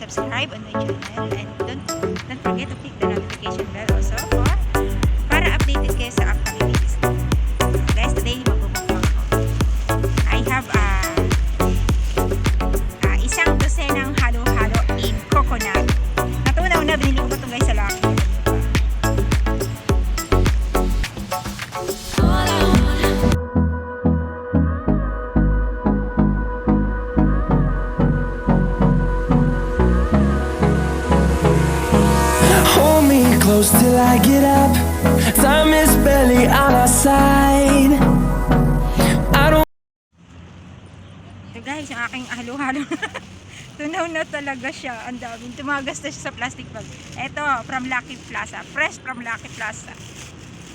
subscribe on my channel and don't forget to click the notification bell also para updated kayo sa upcoming videos. Guys, today magbubukbang ako. I have isang dosenang halo-halo in coconut. Natunaw na, binili ko pa ito guys sa laki. Close till I get up. Time is barely on our side. I don't. So guys, yung aking halo-halo. Tunaw na talaga siya. Ang daming. Tumagas na siya sa plastic bag. Ito, from Lucky Plaza. Fresh from Lucky Plaza.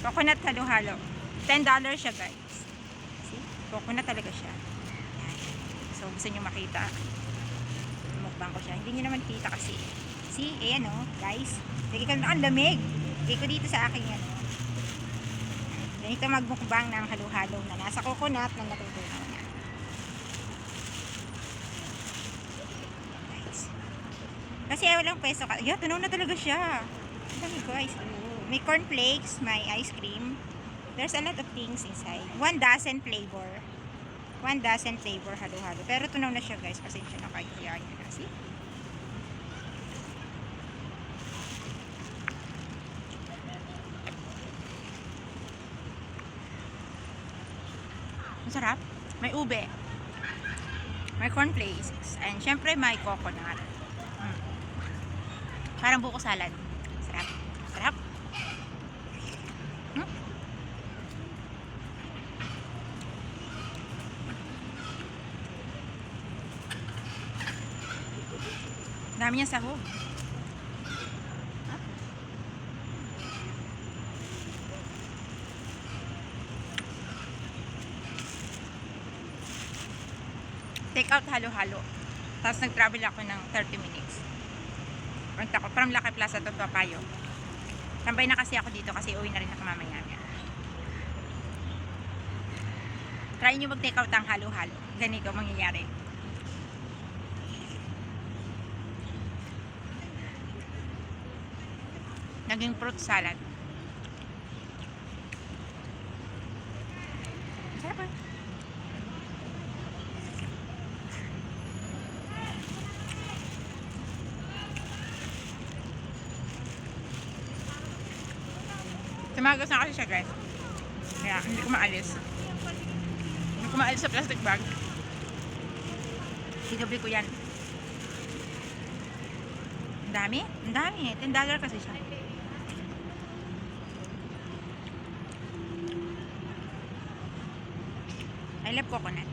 Coconut halo-halo. $10 siya guys. See? Coconut talaga siya. Yan. So gusto nyo makita. Mukbang ko siya. Hindi nyo naman kita kasi. See? Ayan o, guys. Lagi ka na ang lamig. Lagi ko dito sa aking ano. Ganito magmukbang ng halo-halo na nasa coconut na natutunaw na. Guys. Kasi walang peso ka. Yeah, tunaw na talaga siya. Dami guys. May cornflakes, may ice cream. There's a lot of things inside. 1 dozen flavor. 1 dozen flavor halo-halo. Pero tunaw na siya guys. Pasensya na kayo. Kaya nyo na. See? Masarap. May ube. May cornflakes. And syempre may coconut. Parang buko salad. Sarap. Sarap. Dami niya sahog. Take out halo-halo. Tapos nag-travel ako ng 30 minutes. Punta ko from Lucky Plaza to Payoh. Tambay na kasi ako dito kasi uwi na rin ako mamaya. Try nyo mag-take out ang halo-halo. Ganito mangyayari. Naging fruit salad. Sarap ba? Tumagas na kasi siya guys. Kaya hindi ko maalis. Hindi ko maalis sa plastic bag. Sinubli ko yan. Ang dami? Ang dami. $10 kasi siya. I love coconut.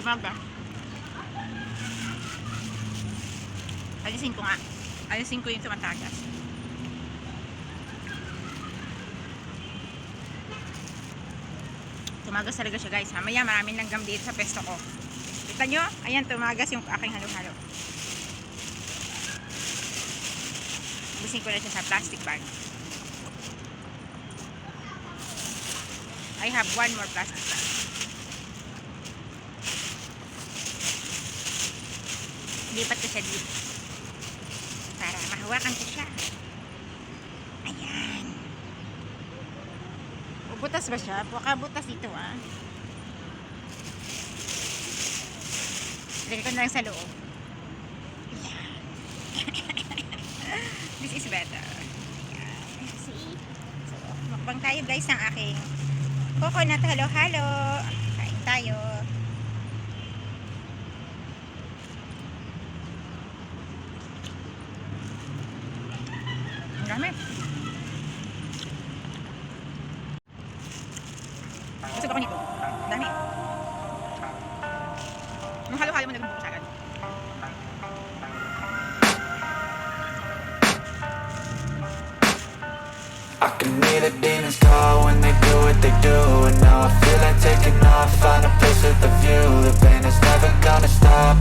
Tumaga. Alisin ko nga. Alisin ko yung tumatagas. Tumagas talaga siya guys. Mamaya maraming langgam dito sa pesto ko. Kita nyo? Ayan, tumagas yung aking halo-halo. Alisin ko na siya sa plastic bag. I have one more plastic bag. Lipat ko siya dito para mahawakan ko siya. Ayan. Butas ba siya? Baka butas dito Lagay ko na lang sa loob. Ayan. This is better. Ayan. See? So, mukbang tayo guys ng aking coconut halo-halo. Kain tayo. Dami. Gusto ko nito. Dami. Yung halo-halo mo naging buko salad. I can hear the demons call when they do what they do. And now I feel like taking off, find a place with a view. The pain is never gonna stop.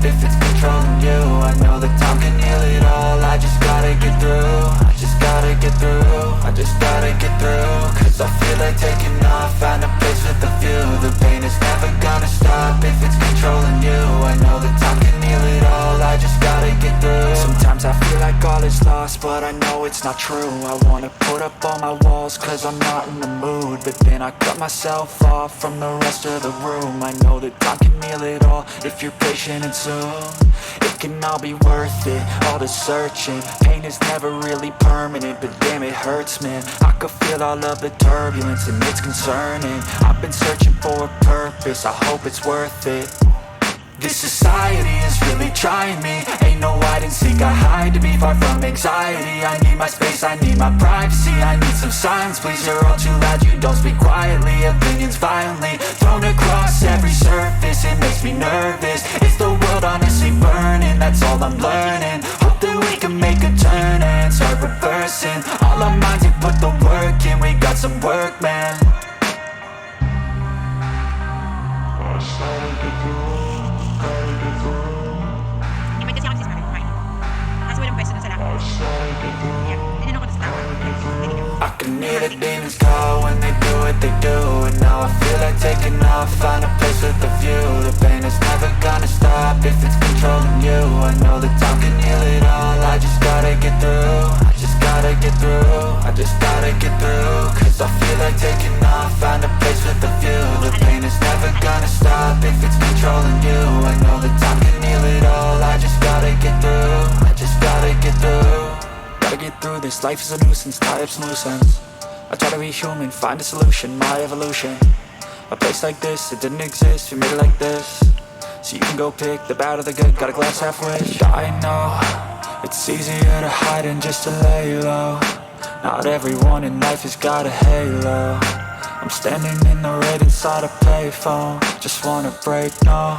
like taking off, find a place with a view. The pain is never gonna stop if it's controlling you. I know that time can heal it all, I just gotta get through. Sometimes I feel like all is lost, but I know it's not true. I wanna put up all my walls cause I'm not in the mood, but then I cut myself off from the rest of the room. I know that time can heal it all if you're patient and soon it can all be worth it, all the searching. Pain is never really permanent, but damn it hurts, man. I could feel all of the turbulence and it's concerning. I've been searching for a purpose, I hope it's worth it. This society is really trying me. Ain't no hide and seek, I hide to be far from anxiety. I need my space, I need my privacy. I need some silence, please, you're all too loud. You don't speak quietly, opinions violently thrown across every surface. It makes me nervous, is the world honestly burning? That's all I'm learning. Hope that we can make a turn and start reversing. All our minds and put the work in, we got some work, man. Hindi may kasi ako sismari kumain. Kasi walang pwesto dun sa lakad. Yeah, tinanong ko dun sa tao. I can hear the demons call when they do what they do. And now I feel like taking off, find a place with a view. The pain is never gonna stop if it's controlling you. I know that time can heal it all, I just gotta get through. I just gotta get through, I just gotta get through. Cause I feel like taking off, find a place with a view. The pain is never gonna stop if it's controlling you. I know that time can heal it all, I just gotta get through. I just gotta get through. Gotta get through this, life is a nuisance, tie up some loose ends. I try to be human, find a solution, my evolution. A place like this, it didn't exist, we made it like this. So you can go pick the bad or the good, got a glass half wish. I know, it's easier to hide than just to lay low. Not everyone in life has got a halo. I'm standing in the red inside a payphone, just wanna break, no.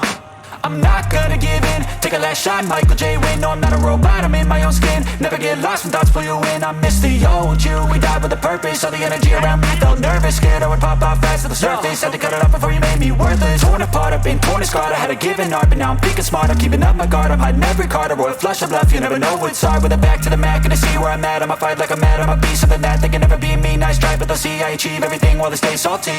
I'm not gonna give in, take a last shot, Michael J. Win. No, I'm not a robot, I'm in my own skin. Never get lost when thoughts pull you in. I miss the old you, we died with a purpose. All the energy around me felt nervous, scared I would pop off fast to the surface. Had to cut it off before you made me worthless. Torn apart, I've been torn and scarred. I had a given art, but now I'm thinking smart. I'm keeping up my guard, I'm hiding every card. A royal flush of bluff, you never know what's hard. With a back to the mat, gonna see where I'm at. I'ma fight like I'm mad, I'ma be something that they can never be me. Nice try, but they'll see I achieve everything while they stay salty.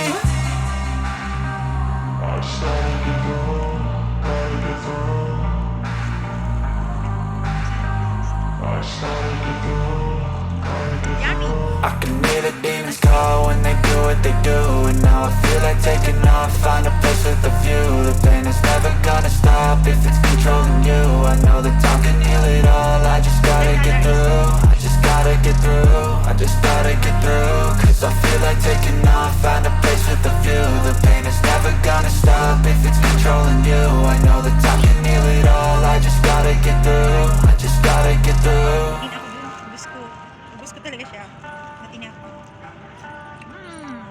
Yummy! I can hear the demons call when they do what they do. And now I feel like taking off, find a place with a view. The pain is never gonna stop if it's controlling you. I know that time can heal it all, I just gotta get through. I just gotta get through, I just gotta get through. Cause I feel like taking off, find a place with a view. The pain is never gonna stop if it's controlling you. I know that time can heal it all, I just gotta get through. I just gotta get through. Ubus ko. Ubus ko talaga siya. Matinap.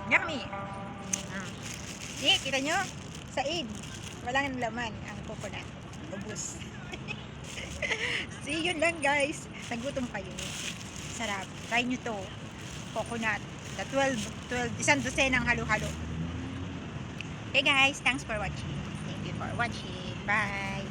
Yummy! Eh, kita nyo? Said. Walang laman ang coconut. Ubus. See, yun lang guys. Nagutom kayo. Sarap. Try nyo to. Coconut. The 12, isang dosenang halo-halo. Okay guys, thanks for watching. Thank you for watching. Bye!